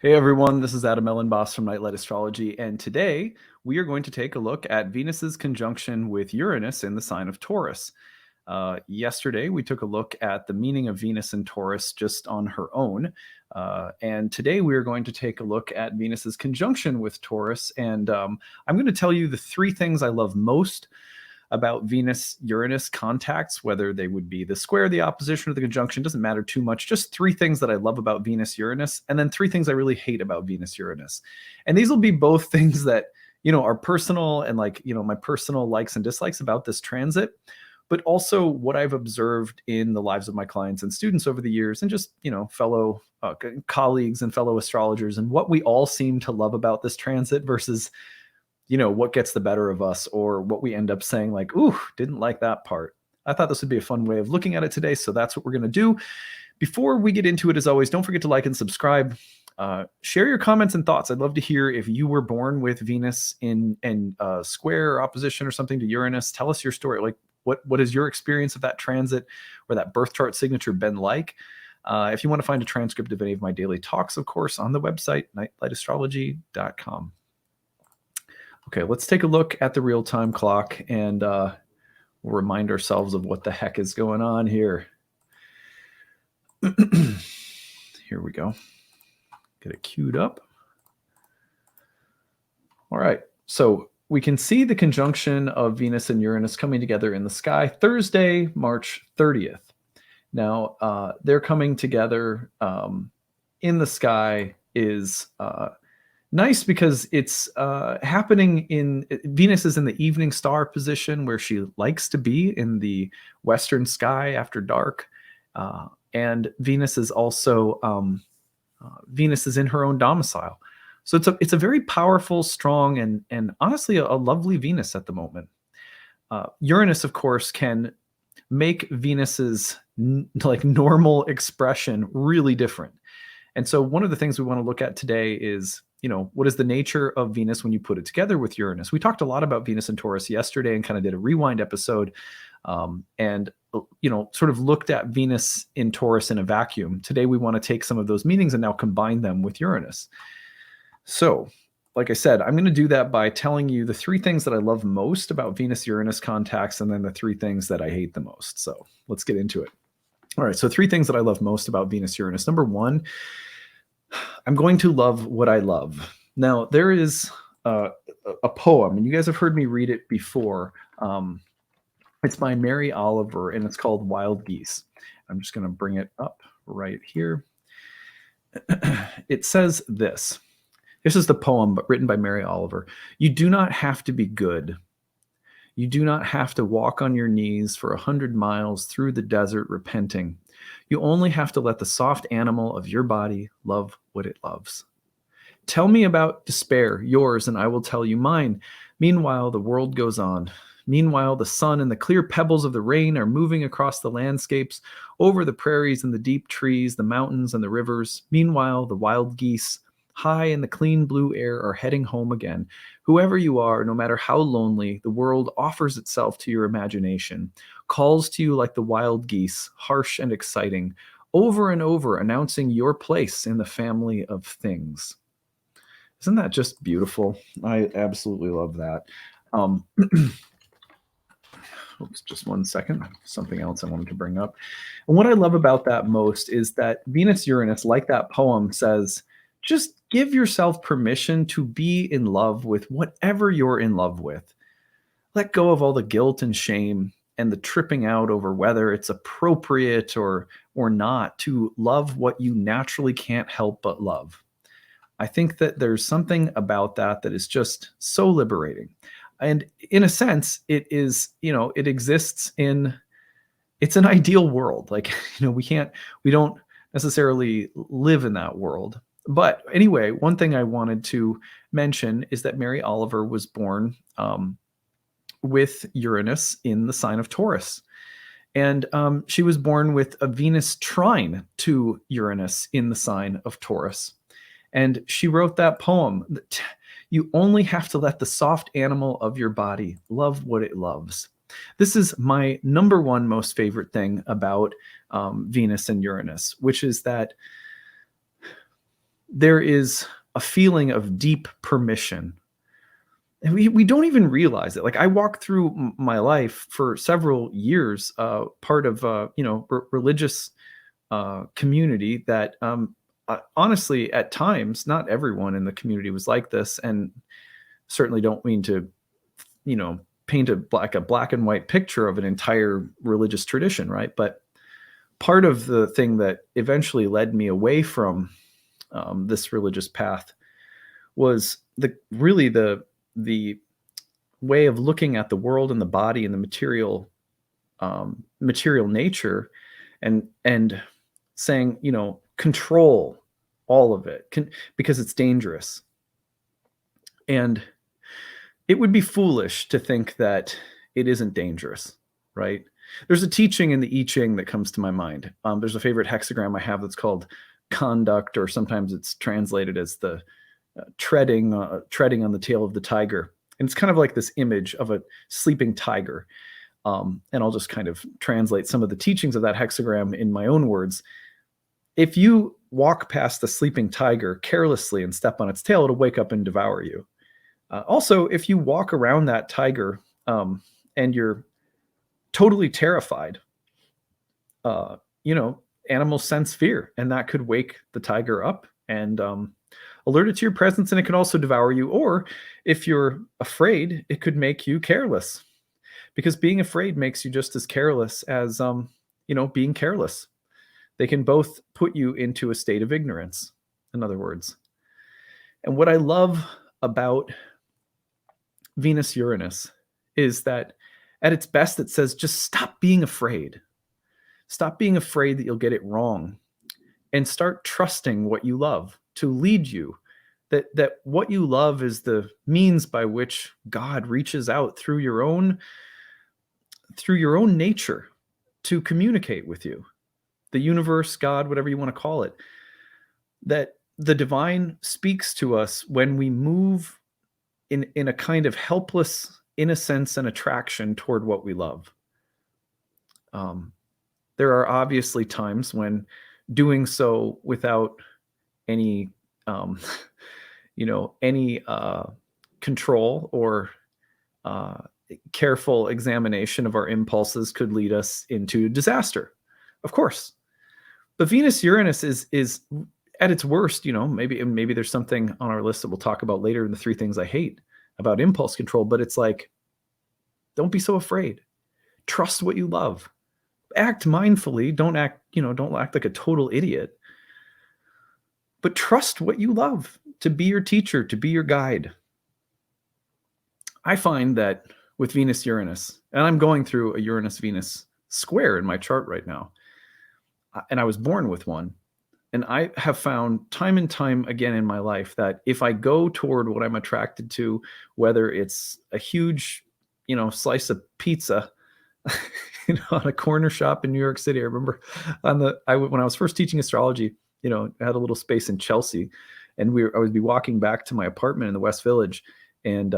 Hey everyone, this is Elenbaas from Nightlight Astrology, and today we are going to take a look at Venus's conjunction with Uranus in the sign of Taurus. Yesterday we took a look at the meaning of Venus in Taurus just on her own, and today we are going to take a look at Venus's conjunction with Taurus, and I'm going to tell you the three things I love most about Venus-Uranus contacts, whether they would be the square, the opposition, or the conjunction, doesn't matter too much. Just three things that I love about Venus-Uranus, and then three things I really hate about Venus-Uranus. And these will be both things that, are personal and my personal likes and dislikes about this transit, but also what I've observed in the lives of my clients and students over the years, and just, fellow colleagues and fellow astrologers, and what we all seem to love about this transit versus what gets the better of us, or what we end up saying like, ooh, didn't like that part. I thought this would be a fun way of looking at it today, so that's what we're going to do. Before we get into it, as always, don't forget to like and subscribe. Share your comments and thoughts. I'd love to hear if you were born with Venus in square or opposition or something to Uranus. Tell us your story. Like, what is your experience of that transit or that birth chart signature been like? If you want to find a transcript of any of my daily talks, of course, on the website, nightlightastrology.com. Okay, let's take a look at the real-time clock, and we'll remind ourselves of what the heck is going on here. Here we go. Get it queued up. All right, so we can see the conjunction of Venus and Uranus coming together in the sky Thursday, March 30th. Now, they're coming together in the sky is nice because it's happening Venus is in the evening star position where she likes to be, in the western sky after dark. And Venus is also, Venus is in her own domicile. So it's a very powerful, strong, and honestly a lovely Venus at the moment. Uranus, of course, can make Venus's normal expression really different. And so one of the things we want to look at today is, what is the nature of Venus when you put it together with Uranus? We talked a lot about Venus and Taurus yesterday and kind of did a rewind episode, and sort of looked at Venus in Taurus in a vacuum. Today we want to take some of those meanings and now combine them with Uranus. So, like I said, I'm going to do that by telling you the three things that I love most about Venus-Uranus contacts, and then the three things that I hate the most. So let's get into it. All right, so three things that I love most about Venus-Uranus. Number one, I'm going to love what I love. Now, there is a poem, and you guys have heard me read it before. It's by Mary Oliver, and it's called Wild Geese. I'm just going to bring it up right here. It says this. This is the poem, but written by Mary Oliver. You do not have to be good. You do not have to walk on your knees for 100 miles through the desert repenting. You only have to let the soft animal of your body love what it loves. Tell me about despair, yours, and I will tell you mine. Meanwhile, the world goes on. Meanwhile, the sun and the clear pebbles of the rain are moving across the landscapes, over the prairies and the deep trees, the mountains and the rivers. Meanwhile, the wild geese, high in the clean blue air, are heading home again. Whoever you are, no matter how lonely, the world offers itself to your imagination, calls to you like the wild geese, harsh and exciting, over and over announcing your place in the family of things. Isn't that just beautiful? I absolutely love that. Oops, just one second. Something else I wanted to bring up. And what I love about that most is that Venus-Uranus, like that poem, says, just give yourself permission to be in love with whatever you're in love with. Let go of all the guilt and shame and the tripping out over whether it's appropriate or not to love what you naturally can't help but love. I think that there's something about that is just so liberating. And in a sense, it is, it exists it's an ideal world. Like, we don't necessarily live in that world. But anyway, one thing I wanted to mention is that Mary Oliver was born with Uranus in the sign of Taurus. And she was born with a Venus trine to Uranus in the sign of Taurus. And she wrote that poem, that you only have to let the soft animal of your body love what it loves. This is my number one most favorite thing about Venus and Uranus, which is that there is a feeling of deep permission. And we don't even realize it. Like, I walked through my life for several years, part of religious community that honestly, at times, not everyone in the community was like this, and certainly don't mean to, paint a black and white picture of an entire religious tradition, right? But part of the thing that eventually led me away from this religious path was the way of looking at the world and the body and the material nature, and saying, control all of it because it's dangerous. And it would be foolish to think that it isn't dangerous, right? There's a teaching in the I Ching that comes to my mind. There's a favorite hexagram I have that's called conduct, or sometimes it's translated as the treading on the tail of the tiger. And it's kind of like this image of a sleeping tiger. And I'll just kind of translate some of the teachings of that hexagram in my own words. If you walk past the sleeping tiger carelessly and step on its tail, it'll wake up and devour you. Also, if you walk around that tiger and you're totally terrified, animals sense fear, and that could wake the tiger up and alert it to your presence, and it could also devour you. Or if you're afraid, it could make you careless, because being afraid makes you just as careless as being careless. They can both put you into a state of ignorance, in other words. And what I love about Venus-Uranus is that at its best, it says, just stop being afraid. Stop being afraid that you'll get it wrong, and start trusting what you love to lead you. That what you love is the means by which God reaches out through your own nature to communicate with you. The universe, God, whatever you want to call it. That the divine speaks to us when we move in a kind of helpless innocence and attraction toward what we love. There are obviously times when doing so without any control or careful examination of our impulses could lead us into disaster, of course. But Venus-Uranus is at its worst, maybe there's something on our list that we'll talk about later in the 3 things I hate about impulse control, but it's like, don't be so afraid. Trust what you love. Act mindfully. Don't act like a total idiot. But trust what you love to be your teacher, to be your guide. I find that with Venus-Uranus, and I'm going through a Uranus-Venus square in my chart right now, and I was born with one. And I have found time and time again in my life that if I go toward what I'm attracted to, whether it's a huge, slice of pizza, on a corner shop in New York City. I remember when I was first teaching astrology, I had a little space in Chelsea, and I would be walking back to my apartment in the West Village, and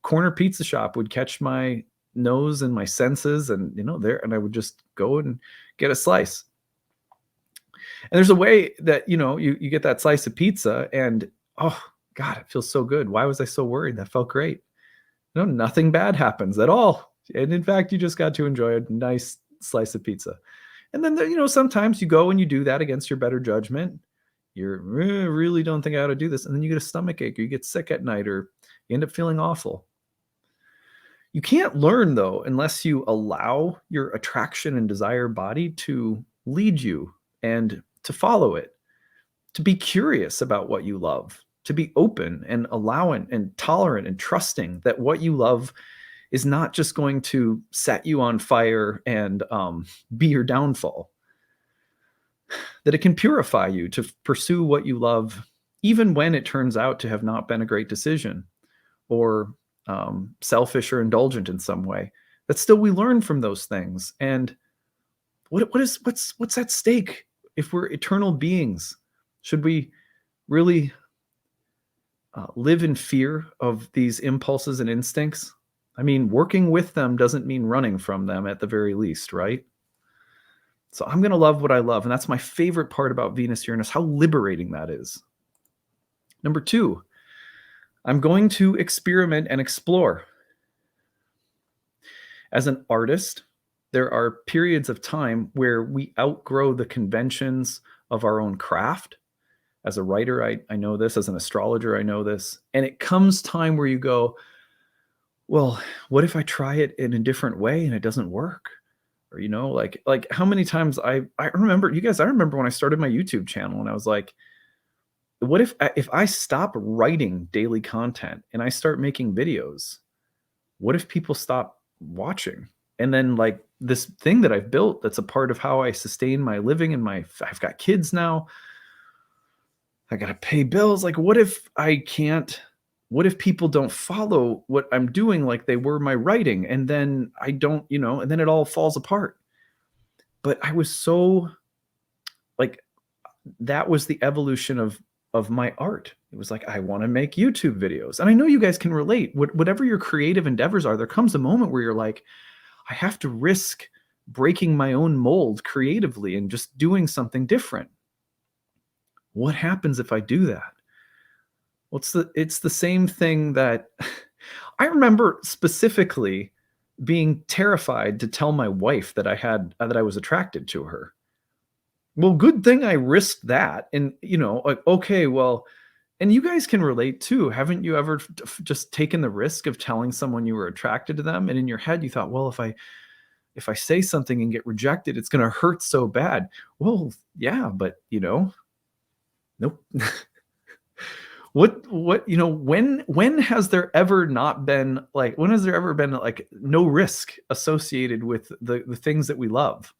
corner pizza shop would catch my nose and my senses, and and I would just go and get a slice. And there's a way that you get that slice of pizza, and oh God, it feels so good. Why was I so worried? That felt great. Nothing bad happens at all. And in fact, you just got to enjoy a nice slice of pizza. And then, sometimes you go and you do that against your better judgment. You really don't think I ought to do this. And then you get a stomach ache, or you get sick at night, or you end up feeling awful. You can't learn, though, unless you allow your attraction and desire body to lead you and to follow it, to be curious about what you love, to be open and allowing and tolerant and trusting that what you love is not just going to set you on fire and be your downfall. That it can purify you to pursue what you love, even when it turns out to have not been a great decision, or selfish or indulgent in some way. That still we learn from those things. And what's at stake if we're eternal beings? Should we really live in fear of these impulses and instincts? I mean, working with them doesn't mean running from them at the very least, right? So I'm going to love what I love. And that's my favorite part about Venus-Uranus, how liberating that is. Number 2, I'm going to experiment and explore. As an artist, there are periods of time where we outgrow the conventions of our own craft. As a writer, I know this. As an astrologer, I know this. And it comes time where you go, well, what if I try it in a different way and it doesn't work? Or, like how many times I remember, you guys, I remember when I started my YouTube channel and I was like, what if I stop writing daily content and I start making videos? What if people stop watching? And then like this thing that I've built that's a part of how I sustain my living and I've got kids now. I got to pay bills. Like, what if people don't follow what I'm doing like they were my writing? And then I don't, and then it all falls apart. But I was so like, that was the evolution of my art. It was like, I want to make YouTube videos. And I know you guys can relate. Whatever your creative endeavors are, there comes a moment where you're like, I have to risk breaking my own mold creatively and just doing something different. What happens if I do that? Well, it's the same thing that I remember specifically being terrified to tell my wife that I was attracted to her. Well, good thing I risked that. And, like, okay, well, and you guys can relate too. Haven't you ever just taken the risk of telling someone you were attracted to them? And in your head, you thought, well, if I say something and get rejected, it's going to hurt so bad. Well, yeah, but, nope. When has there ever been like no risk associated with the things that we love?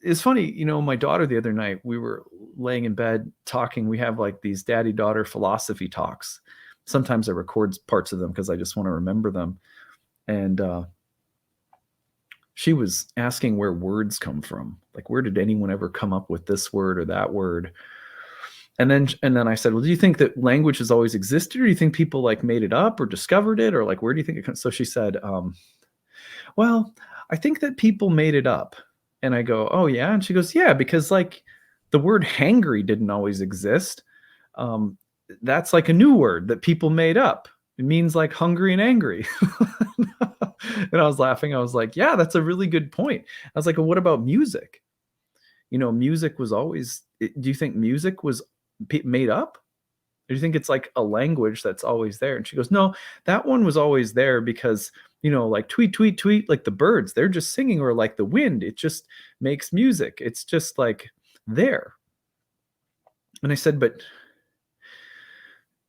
It's funny, my daughter the other night, we were laying in bed talking. We have like these daddy-daughter philosophy talks. Sometimes I record parts of them because I just want to remember them. And she was asking where words come from. Like, where did anyone ever come up with this word or that word? And then I said, well, do you think that language has always existed, or do you think people like made it up or discovered it, or like, where do you think it comes? So she said, well, I think that people made it up. And I go, oh yeah. And she goes, yeah, because like the word hangry didn't always exist. That's like a new word that people made up. It means like hungry and angry. And I was laughing. I was like, yeah, that's a really good point. I was like, well, what about music? Music was always, do you think music was made up? Or do you think it's like a language that's always there? And she goes, no, that one was always there because, like tweet, tweet, tweet, like the birds, they're just singing, or like the wind, it just makes music. It's just like there. And I said, but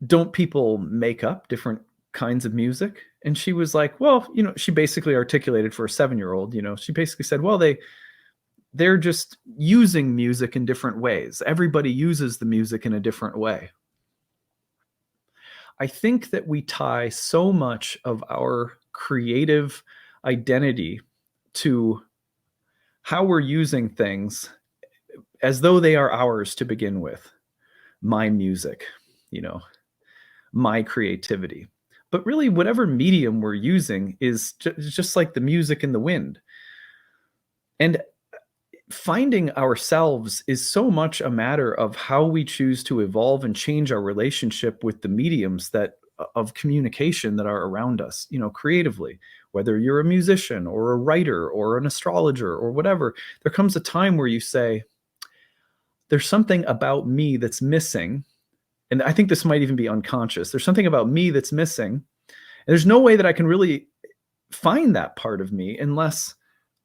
don't people make up different kinds of music? And she was like, well, she basically articulated for a 7-year-old, she basically said, well, they're just using music in different ways. Everybody uses the music in a different way. I think that we tie so much of our creative identity to how we're using things as though they are ours to begin with. My music, my creativity. But really, whatever medium we're using is just like the music in the wind. And finding ourselves is so much a matter of how we choose to evolve and change our relationship with the mediums of communication that are around us, creatively. Whether you're a musician or a writer or an astrologer or whatever, there comes a time where you say, there's something about me that's missing. And I think this might even be unconscious. There's something about me that's missing. And there's no way that I can really find that part of me unless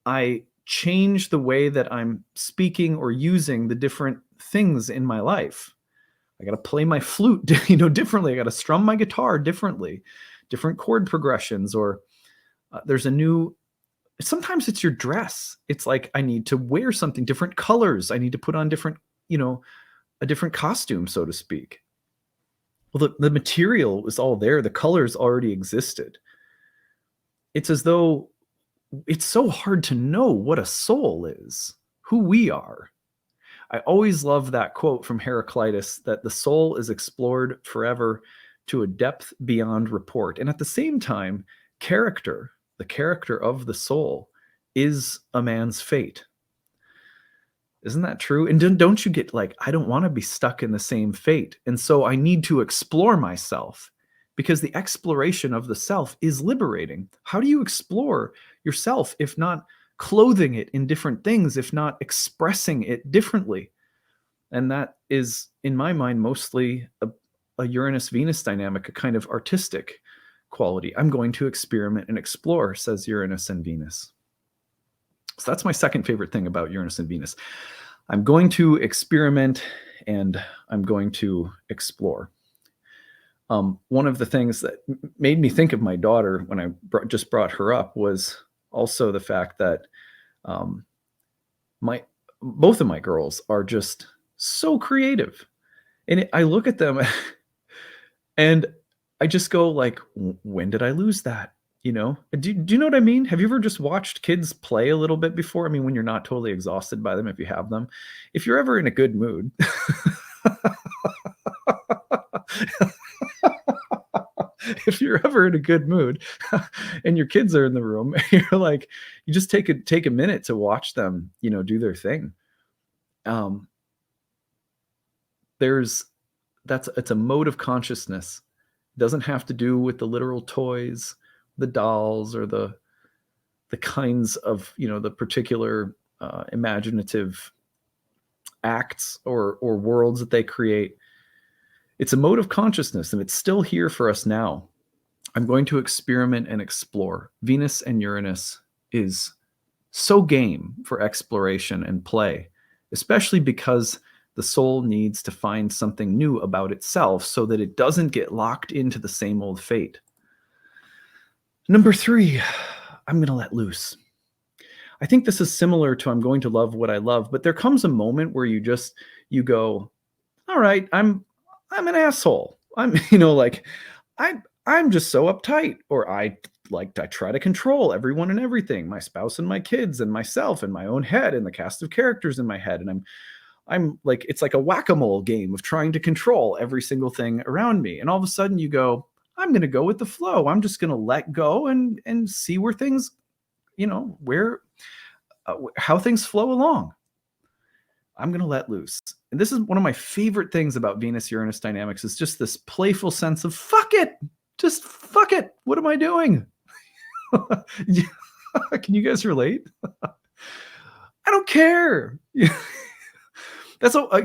I change the way that I'm speaking or using the different things in my life. I got to play my flute, differently. I got to strum my guitar differently, different chord progressions, or sometimes it's your dress. It's like, I need to wear something, different colors. I need to put on different, a different costume, so to speak. Well, the material is all there. The colors already existed. It's as though it's so hard to know what a soul is, who we are. I always love that quote from Heraclitus that the soul is explored forever to a depth beyond report. And at the same time, the character of the soul is a man's fate. Isn't that true? And don't you get like, I don't want to be stuck in the same fate. And so I need to explore myself, because the exploration of the self is liberating. How do you explore yourself if not clothing it in different things, if not expressing it differently? And that is, in my mind, mostly a Uranus-Venus dynamic, a kind of artistic quality. I'm going to experiment and explore, says Uranus and Venus. So that's my second favorite thing about Uranus and Venus. I'm going to experiment and I'm going to explore. One of the things that made me think of my daughter when I just brought her up was also the fact that both of my girls are just so creative. And I look at them and I just go like, when did I lose that? You know, do you know what I mean? Have you ever just watched kids play a little bit before? I mean, when you're not totally exhausted by them, if you have them, if you're ever in a good mood, if you're ever in a good mood and your kids are in the room, you're like, you just take a minute to watch them, you know, do their thing. It's a mode of consciousness. It doesn't have to do with the literal toys, the dolls, or the kinds of, you know, the particular imaginative acts or worlds that they create. It's a mode of consciousness, and it's still here for us now. I'm going to experiment and explore. Venus and Uranus is so game for exploration and play, especially because the soul needs to find something new about itself so that it doesn't get locked into the same old fate. Number 3, I'm going to let loose. I think this is similar to I'm going to love what I love, but there comes a moment where you go, all right, I'm an asshole. I'm, you know, like I'm just so uptight, or I try to control everyone and everything, my spouse and my kids and myself and my own head and the cast of characters in my head. And I'm like, it's like a whack-a-mole game of trying to control every single thing around me. And all of a sudden you go, I'm going to go with the flow. I'm just going to let go and see where things, you know, how things flow along. I'm going to let loose. And this is one of my favorite things about Venus-Uranus dynamics, is just this playful sense of fuck it. Just fuck it. What am I doing? Can you guys relate? I don't care. It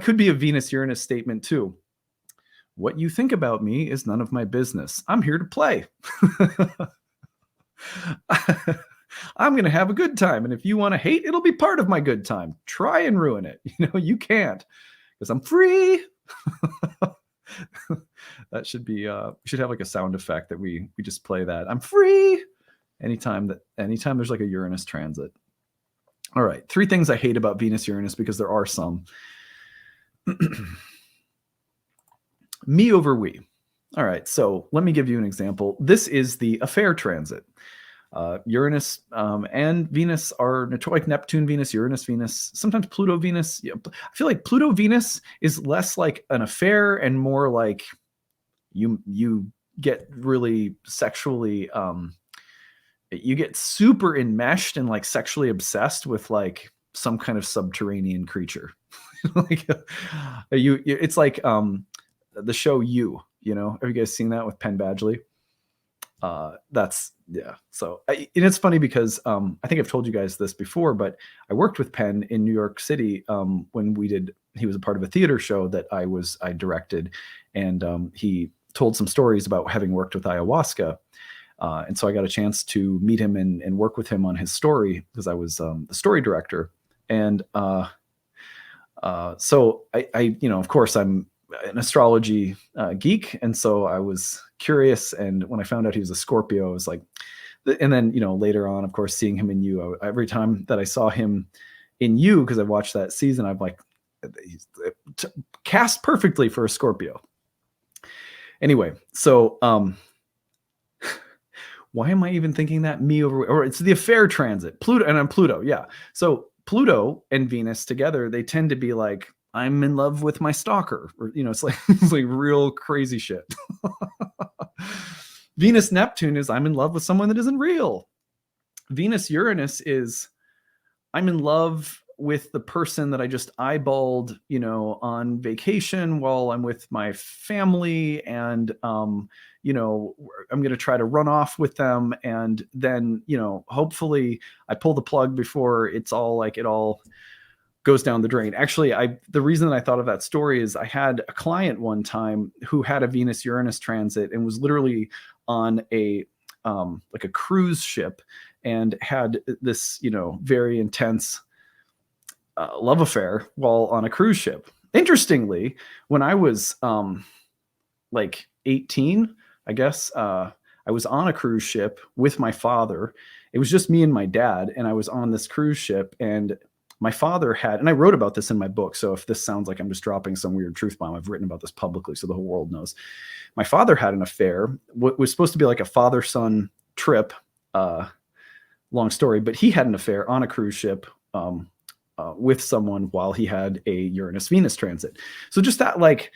could be a Venus-Uranus statement too. What you think about me is none of my business. I'm here to play. I'm going to have a good time. And if you want to hate, it'll be part of my good time. Try and ruin it. You know, you can't, because I'm free. That should be, we should have like a sound effect that we just play that. I'm free. Anytime there's like a Uranus transit. All right. 3 things I hate about Venus-Uranus, because there are some. Me over we. All right. So let me give you an example. This is the affair transit. Uranus and Venus are like Neptune, Venus, Uranus, Venus, sometimes Pluto, Venus. Yeah, I feel like Pluto, Venus is less like an affair and more like you get really sexually, you get super enmeshed and like sexually obsessed with like some kind of subterranean creature. Like it's like the show You know, have you guys seen that with Penn Badgley? Yeah. So and it's funny because I think I've told you guys this before, but I worked with Penn in New York City when he was a part of a theater show that I directed, and he told some stories about having worked with ayahuasca. And so I got a chance to meet him and work with him on his story, because I was the story director. And so I, you know, of course I'm an astrology geek. And so I was curious. And when I found out he was a Scorpio, I was like, and then, you know, later on, of course, seeing him in You, every time that I saw him in You, because I watched that season, I'm like, he's cast perfectly for a Scorpio. Anyway, so why am I even thinking that? Me over, or it's the affair transit, Pluto, and I'm Pluto. Yeah. So Pluto and Venus together, they tend to be like, I'm in love with my stalker, or, you know, it's like real crazy shit. Venus Neptune is I'm in love with someone that isn't real. Venus Uranus is I'm in love with the person that I just eyeballed, on vacation while I'm with my family, and I'm going to try to run off with them, and then hopefully I pull the plug before it all goes down the drain. Actually, the reason that I thought of that story is I had a client one time who had a Venus-Uranus transit and was literally on a like a cruise ship, and had this very intense love affair while on a cruise ship. Interestingly, when I was like 18, I guess, I was on a cruise ship with my father. It was just me and my dad, and I was on this cruise ship, and my father had, and I wrote about this in my book, so if this sounds like I'm just dropping some weird truth bomb, I've written about this publicly so the whole world knows. My father had an affair, what was supposed to be like a father-son trip, long story, but he had an affair on a cruise ship with someone while he had a Uranus-Venus transit. So just that, like,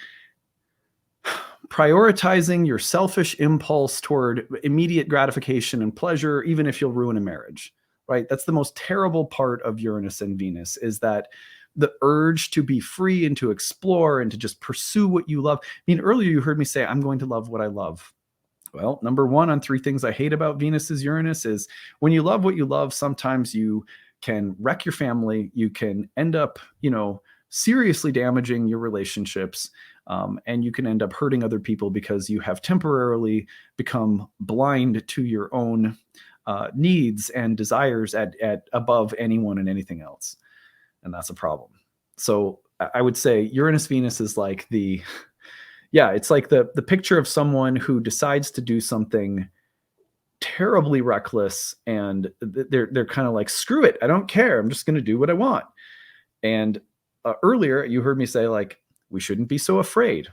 prioritizing your selfish impulse toward immediate gratification and pleasure, even if you'll ruin a marriage, right? That's the most terrible part of Uranus and Venus, is that the urge to be free and to explore and to just pursue what you love. I mean, earlier you heard me say, I'm going to love what I love. Well, number one on 3 things I hate about Venus's Uranus is when you love what you love, sometimes you can wreck your family. You can end up, seriously damaging your relationships. And you can end up hurting other people because you have temporarily become blind to your own needs and desires at above anyone and anything else. And that's a problem. So I would say Uranus Venus is like it's like the picture of someone who decides to do something terribly reckless, and they're kind of like, screw it, I don't care, I'm just going to do what I want. And earlier you heard me say, like, we shouldn't be so afraid.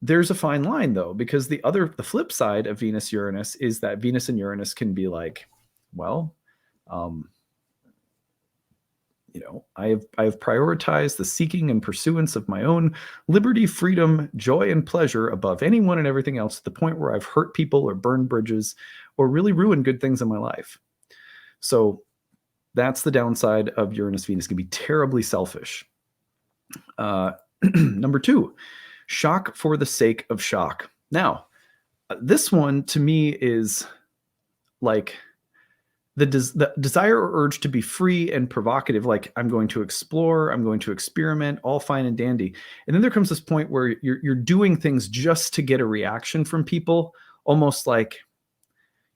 There's a fine line though, because the flip side of Venus Uranus is that Venus and Uranus can be like, well, I have prioritized the seeking and pursuance of my own liberty, freedom, joy, and pleasure above anyone and everything else, to the point where I've hurt people or burned bridges or really ruined good things in my life. So that's the downside of Uranus Venus. It can be terribly selfish. Number 2, shock for the sake of shock. Now, this one to me is like the desire or urge to be free and provocative, like I'm going to explore, I'm going to experiment, all fine and dandy. And then there comes this point where you're doing things just to get a reaction from people, almost like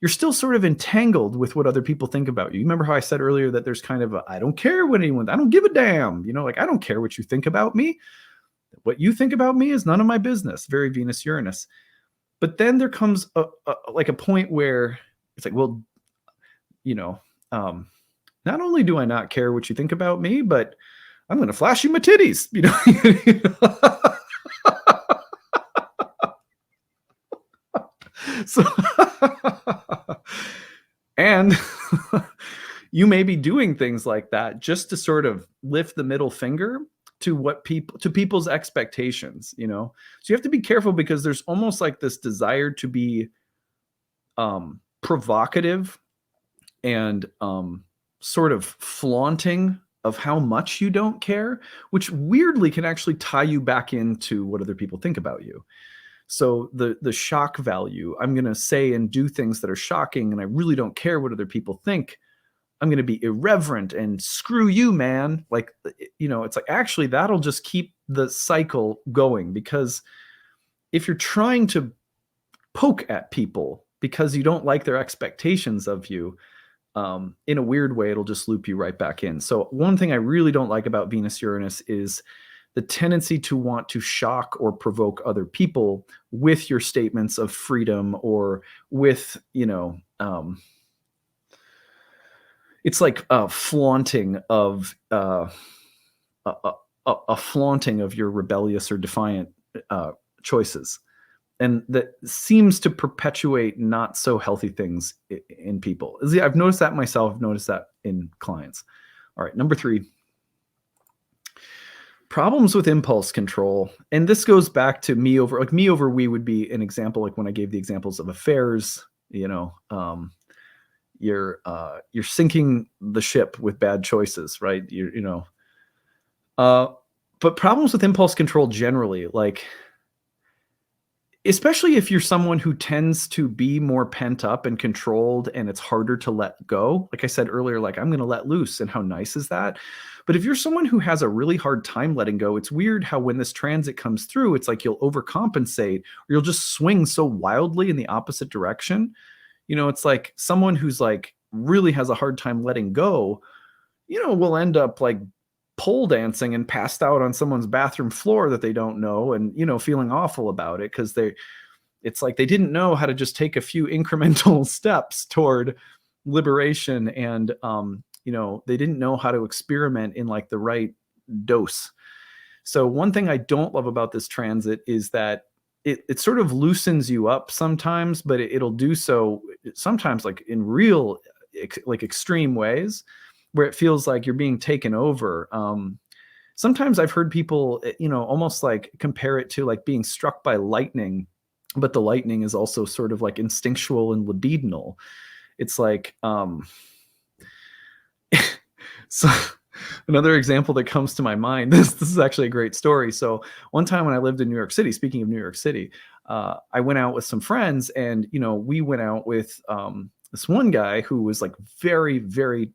you're still sort of entangled with what other people think about you. You remember how I said earlier that there's kind of I don't care what I don't give a damn, like I don't care what you think about me. What you think about me is none of my business. Very Venus Uranus. But then there comes a point where it's like, well, not only do I not care what you think about me, but I'm going to flash you my titties, So, and you may be doing things like that just to sort of lift the middle finger to people's expectations, So you have to be careful, because there's almost like this desire to be provocative and sort of flaunting of how much you don't care, which weirdly can actually tie you back into what other people think about you. So the shock value, I'm going to say and do things that are shocking, and I really don't care what other people think. I'm going to be irreverent and screw you, man. Like, it's like, actually, that'll just keep the cycle going, because if you're trying to poke at people because you don't like their expectations of you, in a weird way, it'll just loop you right back in. So one thing I really don't like about Venus Uranus is the tendency to want to shock or provoke other people with your statements of freedom, or with, it's like a flaunting of a flaunting of your rebellious or defiant choices. And that seems to perpetuate not so healthy things in people. I've noticed that myself. I've noticed that in clients. All right, number 3. Problems with impulse control. And this goes back to me over we would be an example, like when I gave the examples of affairs, you're sinking the ship with bad choices, right? But problems with impulse control generally, like especially if you're someone who tends to be more pent up and controlled and it's harder to let go. Like I said earlier, like I'm going to let loose, and how nice is that? But if you're someone who has a really hard time letting go, it's weird how when this transit comes through, it's like you'll overcompensate, or you'll just swing so wildly in the opposite direction. It's like someone who's like really has a hard time letting go, will end up like pole dancing and passed out on someone's bathroom floor that they don't know, and feeling awful about it because it's like they didn't know how to just take a few incremental steps toward liberation, and they didn't know how to experiment in like the right dose. So one thing I don't love about this transit is that it sort of loosens you up sometimes, but it'll do so sometimes like in real like extreme ways where it feels like you're being taken over. Sometimes I've heard people, almost like compare it to like being struck by lightning, but the lightning is also sort of like instinctual and libidinal. It's like, so another example that comes to my mind, this is actually a great story. So one time when I lived in New York City, speaking of New York City, I went out with some friends, and, we went out with this one guy who was like very, very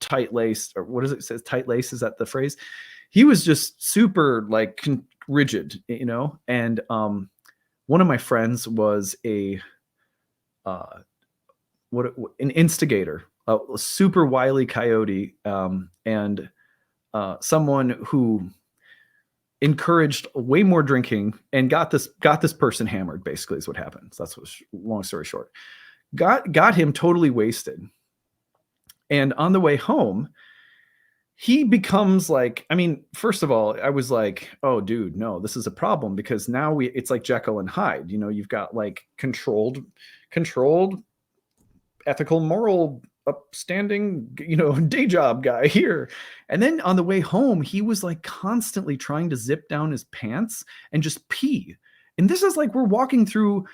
tight-laced, or what does it say? Tight-laced, is that the phrase? He was just super like rigid, and one of my friends was an instigator, a super wily coyote, and someone who encouraged way more drinking and got this person hammered, basically, is what happens. That's what, long story short, got him totally wasted. And on the way home, he becomes like, I mean, first of all, I was like, oh, dude, no, this is a problem, because now it's like Jekyll and Hyde. You've got like controlled, ethical, moral, upstanding, day job guy here. And then on the way home, he was like constantly trying to zip down his pants and just pee. And this is like, we're walking through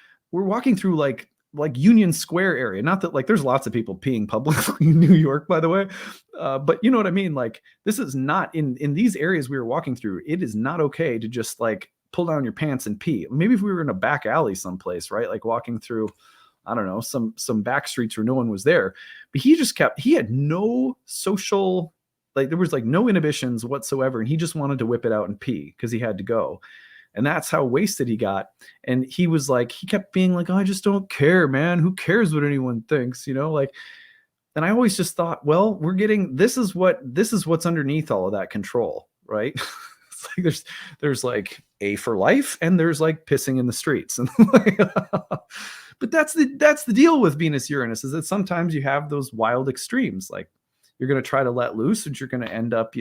like Union Square area. Not that like there's lots of people peeing publicly in New York, by the way. But you know what I mean? Like, this is not in these areas we were walking through. It is not okay to just like pull down your pants and pee. Maybe if we were in a back alley someplace, right? Like walking through, I don't know, some back streets where no one was there. But he had no social, like there was like no inhibitions whatsoever. And he just wanted to whip it out and pee because he had to go. And that's how wasted he got. And he was like, he kept being like, oh, I just don't care, man. Who cares what anyone thinks, like, and I always just thought, well, this is what's underneath all of that control, right? It's like there's like A for life, and there's like pissing in the streets. And but that's the deal with Venus-Uranus, is that sometimes you have those wild extremes. Like, you're going to try to let loose, and you're going to end up,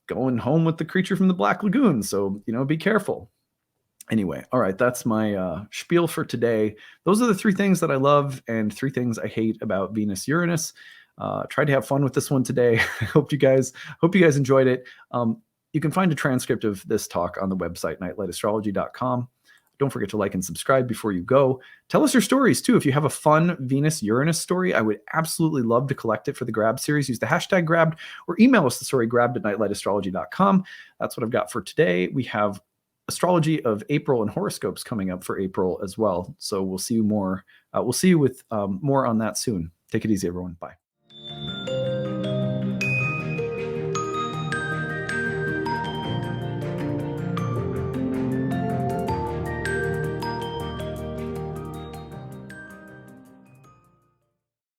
going home with the creature from the Black Lagoon. So, be careful. Anyway, all right, that's my spiel for today. Those are the 3 things that I love and 3 things I hate about Venus-Uranus. Tried to have fun with this one today. I hope you guys enjoyed it. You can find a transcript of this talk on the website, nightlightastrology.com. Don't forget to like and subscribe before you go. Tell us your stories too. If you have a fun Venus-Uranus story, I would absolutely love to collect it for the Grab series. Use the hashtag Grabbed, or email us the story grabbed@nightlightastrology.com. That's what I've got for today. We have astrology of April and horoscopes coming up for April as well. So we'll see you with more on that soon. Take it easy, everyone. Bye.